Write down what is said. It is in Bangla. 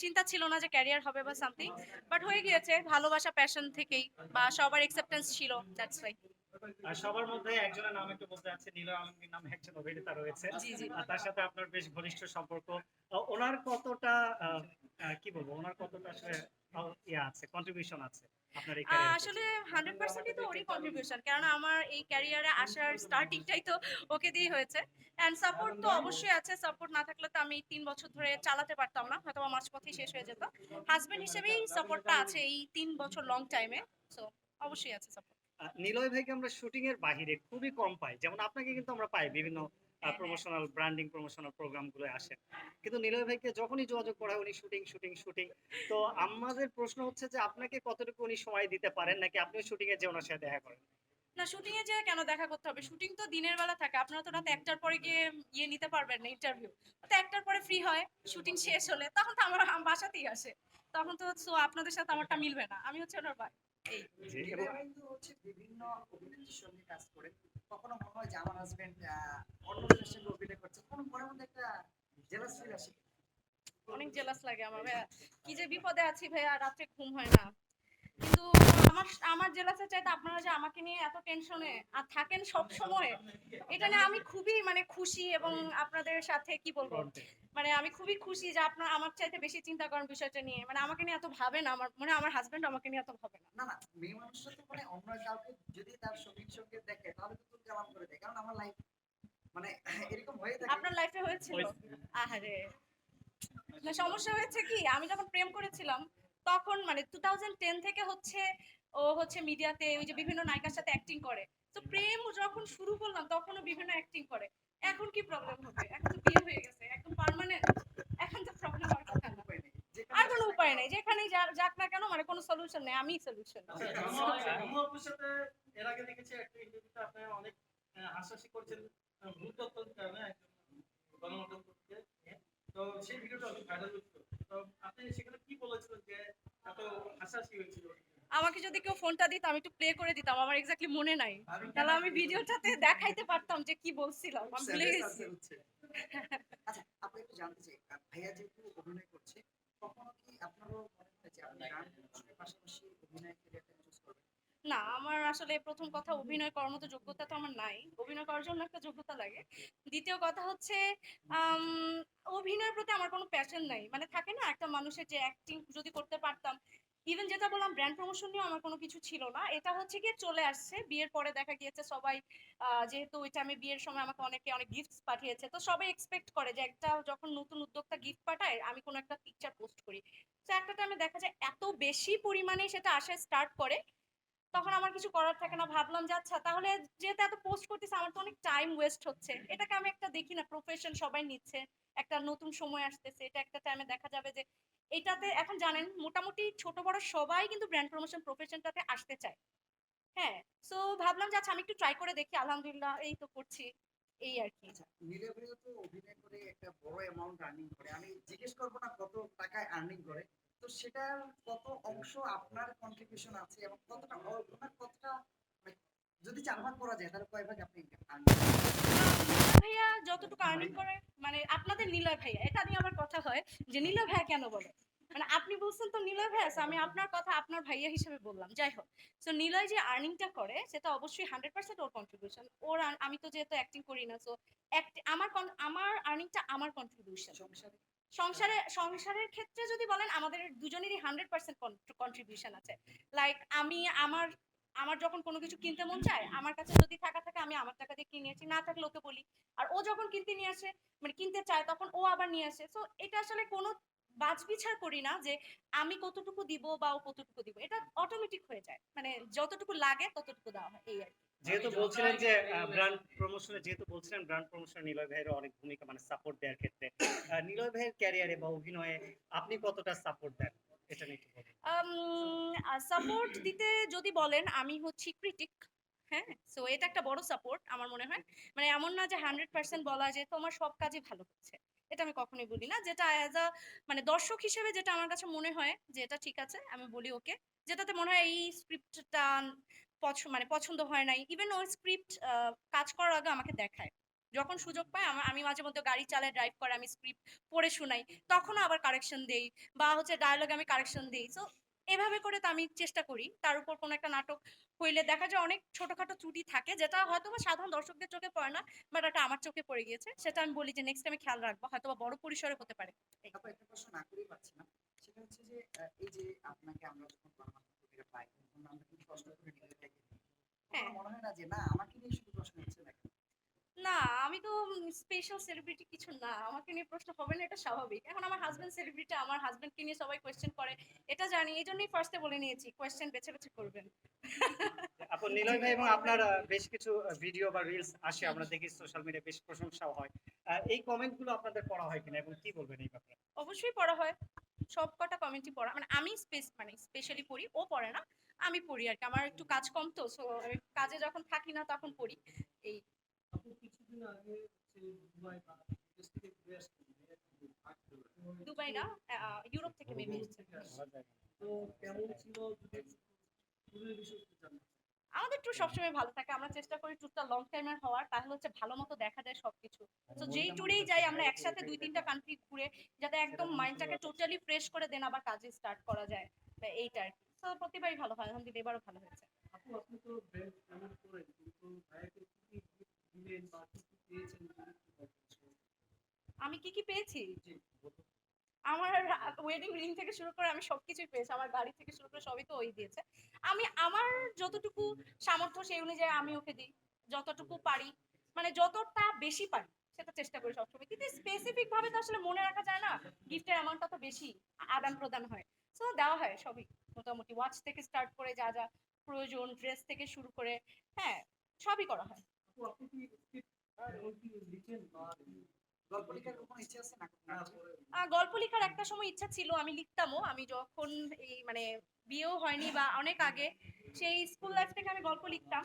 চিন্তা ছিল না যে ক্যারিয়ার হবে বা সামথিং, বাট হয়ে গিয়েছে ভালোবাসা প্যাশন থেকেই, বা সবার অ্যাকসেপ্টেন্স ছিল, দ্যাটস ওয়াই। আর সবার মধ্যে একজনের নাম একটু বলতে চাচ্ছি, নীলয় আলমগীর নামে একজন অভিনেতা রয়েছে। জি জি। তার সাথে আপনার বেশ ঘনিষ্ঠ সম্পর্ক। ওনার কতটা কি বলবো, ওনার কতটা আসলে ইয়ে আছে, কন্ট্রিবিউশন আছে আপনার এই ক্যারিয়ারের আসলে পেছনে? 100%ই তো ওরই কন্ট্রিবিউশন, কারণ আমার এই ক্যারিয়ারে আসার স্টার্টিংটাই তো ওকে দিয়ে হয়েছে। অ্যান্ড সাপোর্ট তো অবশ্যই আছে, সাপোর্ট না থাকলে তো আমি 3 বছর ধরে চালাতে পারতাম না, হয়তো আমার মাঝপথেই শেষ হয়ে যেত। হাজবেন্ড হিসেবেই সাপোর্টটা আছে এই 3 বছর লং টাইমে, সো অবশ্যই আছে সাপোর্ট। নিলয় ভাইকে আমরা শুটিং এর বাহিরে খুবই কম পাই, যেমন আপনাকে কিন্তু আমরা পাই বিভিন্ন হ্যাঁ হ্যাঁ। প্রমোশনাল ব্র্যান্ডিং প্রমোশনাল প্রোগ্রাম গুলো আসেন, কিন্তু নিলয় ভাইকে যখনই যোগাযোগ করা হয় উনি শুটিং শুটিং শুটিং। তো আমাদের প্রশ্ন হচ্ছে যে আপনাকে কতটুকু উনি সময় দিতে পারেন, নাকি আপনিও শুটিং এ যে ওনার সাথে দেখা করেন? না, শুটিং এ যেয়ে কেন দেখা করতে হবে? শুটিং তো দিনের বেলা থাকে। আপনারা তো রাত ১টার পরে গিয়ে নিতে পারবেন না, ইন্টারভিউ। তো ১টার পরে ফ্রি হয়, শুটিং শেষ হলে তখন তো আমার বাসাতেই আসে। তখন তো আপনাদের সাথে আমারটা মিলবে না। আমি হচ্ছে ওনার ভাই। এই। জি, এবং নীলয় কিন্তু হচ্ছে বিভিন্ন অভিনেত্রীর সঙ্গে কাজ করে। কখনো মনে হয় যে আমার হাসব্যান্ড অন্যজনের সঙ্গে অভিনয় করছে। কখনো মনের মধ্যে একটা জেলাস ফিল আসে? অনেক জেলাস লাগে আমার ভাইয়া। কি যে বিপদে আছি ভাইয়া, রাত্রে ঘুম হয় না। কিন্তু আমার আমার জেলাসের চাইতে আপনারা যে আমাকে নিয়ে এত টেনশনে আর থাকেন সব সময়, এটা নিয়ে আমি খুবই মানে খুশি, এবং আপনাদের সাথে কি বলবো, মানে আমি খুবই খুশি যে আপনারা আমার চাইতে বেশি চিন্তা করেন বিষয়টা নিয়ে, মানে আমাকে নিয়ে এত ভাবেন, আমার মানে আমার হাজবেন্ড আমাকে নিয়ে এত ভাবে না। না, না, মেয়ে মানুষরা তো মানে অন্য কাউকে যদি তার সঙ্গীর সঙ্গে দেখে তাহলে তো তুল কালাম করে দেয়। কারণ আমার লাইফ মানে এরকম হয়ে থাকে। আপনার লাইফে হয়েছিল? আহারে। না, সমস্যা হয়েছে কি, আমি যখন প্রেম করেছিলাম তখন মানে 2010 থেকে হচ্ছে ও হচ্ছে মিডিয়াতে ওই যে বিভিন্ন নায়িকার সাথে অ্যাক্টিং করে। তো প্রেম যখন শুরু করলাম তখনও বিভিন্ন অ্যাক্টিং করে। এখন কি প্রবলেম হবে? এখন তো বিয়ে হয়ে গেছে, একদম পার্মানেন্ট। এখন তো প্রবলেম হওয়ার আর কথা কোনো না। উপায় নেই। আর যেখানে কোনো যাক না উপায় কেন। নেই, যেখানেই যাক না কেন, মানে কোনো সলিউশন নেই, আমিই সলিউশন। আচ্ছা, রুমা আপুর সাথে এর আগে দেখেছি একটা ইন্টারভিউতে আপনি অনেক হাসাহাসি করছেন ভূত তত্ত্বের কারণে একজন গণমাধ্যম কর্মীকে নিয়ে। তো সেই ভিডিওটা অনেক ভাইরাল হয়েছিল। তো আপনি সেখানে কি বলেছিলেন যে এত হাসাহাসি হয়েছিল? আমাকে যদি কেউ ফোনটা দিত আমি একটু প্লে করে দিতাম, আমার এক্স্যাক্টলি মনে নাই। তাহলে আমি ভিডিওটাতে দেখাইতে পারতাম যে কি বলছিলাম, খুব আমি ভুলে স্যাভেজ গেছি। আনসার হচ্ছে। আচ্ছা, আপনি একটু জানতে চাই, ভাইয়া যেহেতু অভিনয় করছে, কখনো কি আপনারও মনে হয় যে আপনি গান পরিবেশনের পাশাপাশি অভিনয় ক্যারিয়ারটা চুজ করবেন? না, আমার আসলে প্রথম কথা, অভিনয় করার মতো যোগ্যতা তো আমার নাই। অভিনয় করার জন্য একটা যোগ্যতা লাগে। দ্বিতীয় কথা হচ্ছে আম অভিনয়ের প্রতি আমার কোনো প্যাশন নাই। মানে থাকে না একটা মানুষের যে অ্যাক্টিং যদি করতে পারতাম। ইভেন যেটা বললাম ব্র্যান্ড প্রমোশন নিয়েও আমার কোনো কিছু ছিল না। এটা হচ্ছে গিয়ে চলে আসছে। বিয়ের পরে দেখা গিয়েছে সবাই যেহেতু ওই টাইমে বিয়ের সময় আমাকে অনেকে অনেক গিফটস পাঠিয়েছে। তো সবাই এক্সপেক্ট করে যে একটা যখন নতুন উদ্যোক্তা গিফট পাঠায় আমি কোনো একটা পিকচার পোস্ট করি। তো একটা টাইমে দেখা যায় এত বেশি পরিমাণে সেটা আসা স্টার্ট করে, তখন আমার কিছু করার থাকে না। ভাবলাম যে আচ্ছা তাহলে যেহেতু এত পোস্ট করতেছে আমার তো অনেক টাইম ওয়েস্ট হচ্ছে, এটাকে আমি একটা দেখি না প্রফেশন, সবাই নিচ্ছে, একটা নতুন সময় আসতেছে, এটা একটা টাইমে দেখা যাবে যে এটাতে এখন জানেন মোটামুটি ছোট বড় সবাই কিন্তু ব্র্যান্ড প্রমোশন প্রফেশনটাতে আসতে চায়। হ্যাঁ, সো ভাবলাম যে আচ্ছা আমি একটু ট্রাই করে দেখি, আলহামদুলিল্লাহ এই তো করছি, এই আর কি। আচ্ছা, নীলা ভাইয়া তো অভিনয় করে একটা বড় অ্যামাউন্ট আর্নিং করে। আমি জিজ্ঞেস করব না কত টাকায় আর্নিং করে। তো সেটার কত অংশ আপনার কন্ট্রিবিউশন আছে এবং কতটা ওনার কতটা মানে যদি ৪ ভাগ করা যায় তাহলে কয় ভাগ আপনি আর্নিং করেন? নীলা ভাইয়া যতটুকু আর্নিং করে, মানে আপনাদের নিলয় ভাইয়া, এটা নিয়ে আমার কথা হয় যে নিলয় ভাইয়া কেন বলে, মানে আপনি বলছেন তো নিলয় ভাইয়া, so আমি আপনার কথা আপনার ভাইয়া হিসেবে বললাম, যাই হোক। সো নিলয় যে আর্নিংটা করে সেটা অবশ্যই 100% ওর কন্ট্রিবিউশন, ওর আমি তো যেহেতু অ্যাক্টিং করি না, সো আমার আর্নিংটা আমার কন্ট্রিবিউশন। সংসারে সংসারের ক্ষেত্রে যদি বলেন আমাদের দুজনেরই 100% কন্ট্রিবিউশন আছে। লাইক আমি আমার আমার যখন কোনো কিছু কিনতে মন চায়, আমার কাছে যদি টাকা থাকে আমি আমার টাকা দিয়ে কিনেছি, না থাকলে ওকে বলি। আর ও যখন কিনতে নিয়ে আসে, মানে কিনতে চায়, তখন ও আবার নিয়ে আসে। সো এটা আসলে কোনো বাছবিচার করি না যে আমি কতটুকু দিব বা ও কতটুকু দিব, এটা অটোমেটিক হয়ে যায়, মানে যতটুকু লাগে ততটুকু দেওয়া হয়, এই আর কি। যেহেতু বলছিলেন যে ব্র্যান্ড প্রমোশনে নিলয় ভাইয়ের অনেক ভূমিকা, মানে সাপোর্ট দেওয়ার ক্ষেত্রে নিলয় ভাইয়ের ক্যারিয়ারে বা অভিনয়ে আপনি কতটা সাপোর্ট দেন, এটা নিয়ে একটু বলুন। সাপোর্ট দিতে যদি বলেন, আমি হচ্ছি ক্রিটিক। হ্যাঁ, সো এটা একটা বড় সাপোর্ট আমার মনে হয়। মানে এমন না যে 100% বলা যে তোমার সব কাজই ভালো হচ্ছে, এটা আমি কখনোই বলি না। যেটা অ্যাজ আ মানে দর্শক হিসেবে যেটা আমার কাছে মনে হয় যে এটা ঠিক আছে, আমি বলি ওকে। যেটাতে মনে হয় এই স্ক্রিপ্টটা মানে পছন্দ হয় নাই, ইভেন ওই স্ক্রিপ্ট কাজ করার আগে আমাকে দেখায় যখন সুযোগ পাই আমি মাঝে মধ্যে গাড়ি চালায়, ড্রাইভ করে আমি স্ক্রিপ্ট পড়ে শোনাই, তখনও আবার কারেকশন দেই, বা হচ্ছে ডায়ালগে আমি কারেকশন দিই। সো এভাবে করে তো আমি চেষ্টা করি। তার উপর কোনো একটা নাটক হইলে দেখা যায় অনেক ছোটখাটো ত্রুটি থাকে যেটা হয়তোবা সাধারণ দর্শকদের চোখে পড়ে না, বাট এটা আমার চোখে পড়ে গিয়েছে, সেটা আমি বলি যে নেক্সট টাইমে খেয়াল রাখবো, হয়তোবা বড় পরিসরে হতে পারে। এই। তারপর একটা প্রশ্ন না করেই পারছি না। সেটা হচ্ছে যে এই যে আপনাকে আমরা যখন গণমাধ্যম কর্মীরা পাই তখন আমরা কিন্তু প্রশ্ন করে নিজেদের দেখি। হ্যাঁ। আমার মনে হয় না যে না আমাকে নিয়ে শুধু প্রশ্ন হচ্ছে না কেন? না, আমি তো স্পেশাল সেলিব্রিটি কিছু না। আমাকে নিয়ে প্রশ্ন হবে না, এটা স্বাভাবিক। এখন আমার হাসব্যান্ড সেলিব্রিটি, আমার হাসব্যান্ডকে নিয়ে সবাই কোয়েশ্চেন করে। এটা জানি। এজন্যই ফার্স্টে বলে নিয়েছি, কোয়েশ্চেন বেছে বেছে করবেন। আপু নিলয় ভাই এবং আপনার বেশ কিছু ভিডিও বা রিলস আসে, আমরা দেখি সোশ্যাল মিডিয়ায় বেশ প্রশংসাও হয়। এই কমেন্ট গুলো আপনাদের পড়া হয় কিনা এবং কি বলবেন এই ব্যাপারে? অবশ্যই পড়া হয়। সবকটা কমেন্টই পড়া। মানে আমি স্পেশালি পড়ি, ও পড়ে না। আমি পড়ি আরকি। আমার একটু কাজ কম তো। সো আমি কাজে যখন থাকি না তখন পড়ি। এই। আপু কিছুদিন আগে হচ্ছে দুবাই বা বিদেশ থেকে ঘুরে আসছেন, দুবাই না, ইউরোপ থেকে মেবি এসেছে। তো কেমন ছিল যদি একটু ট্যুরের বিষয়ে একটু জানতে চাই। আমাদের ট্যুর সবসময় ভালো থাকে। আমরা চেষ্টা করি ট্যুরটা লং টাইমের হওয়ার, তাহলে হচ্ছে ভালো মতো দেখা যায় সবকিছু। তো যেই ট্যুরেই যাই আমরা একসাথে ২-৩টা কান্ট্রি ঘুরে যাতে একদম মাইন্ডটাকে টোটালি ফ্রেশ করে দেন আবার কাজে স্টার্ট করা যায়। এইটা আরকি। তো প্রতিবারই ভালো হয়। আলহামদুলিল্লাহ এবারও ভালো হয়েছে। আপু আপনি তো ব্র্যান্ড এমন করেন, কিন্তু ভাইয়াকে কি কি গিফট দিলেন বা কি কি পেয়েছেন যদি একটু বলতেন? আমি কি, কি পেয়েছি? জি, বলুন। আমার ওয়েডিং রিং থেকে শুরু করে আমি সবকিছুই পেয়েছি। আমার গাড়ি থেকে শুরু করে সবই তো ওই দিয়েছে। আমি আমার যতটুকু সামর্থ্য সেই অনুযায়ী আমি ওকে দিই। যতটুকু পারি, মানে যতটা বেশি পারি সেটা চেষ্টা করি সবসময়। কিন্তু স্পেসিফিক ভাবে তো আসলে মনে রাখা যায় না। গিফটের অ্যামাউন্টটা তো বেশি আদান-প্রদান হয়। সো দেওয়া হয় সবই। মোটামুটি ওয়াচ থেকে স্টার্ট করে যা, যা প্রয়োজন, ড্রেস থেকে শুরু করে, হ্যাঁ, সবই করা হয়। আপু আপনি কি স্ক্রিপ্ট এখন কি লিখেন বা কি গল্প লেখার কোনো ইচ্ছে আছে না? গল্প লেখার একটা সময় ইচ্ছা ছিল, আমি লিখতামও। আমি যখন এই মানে বিয়েও হয়নি বা অনেক আগে, সেই স্কুল লাইফ থেকে আমি গল্প লিখতাম।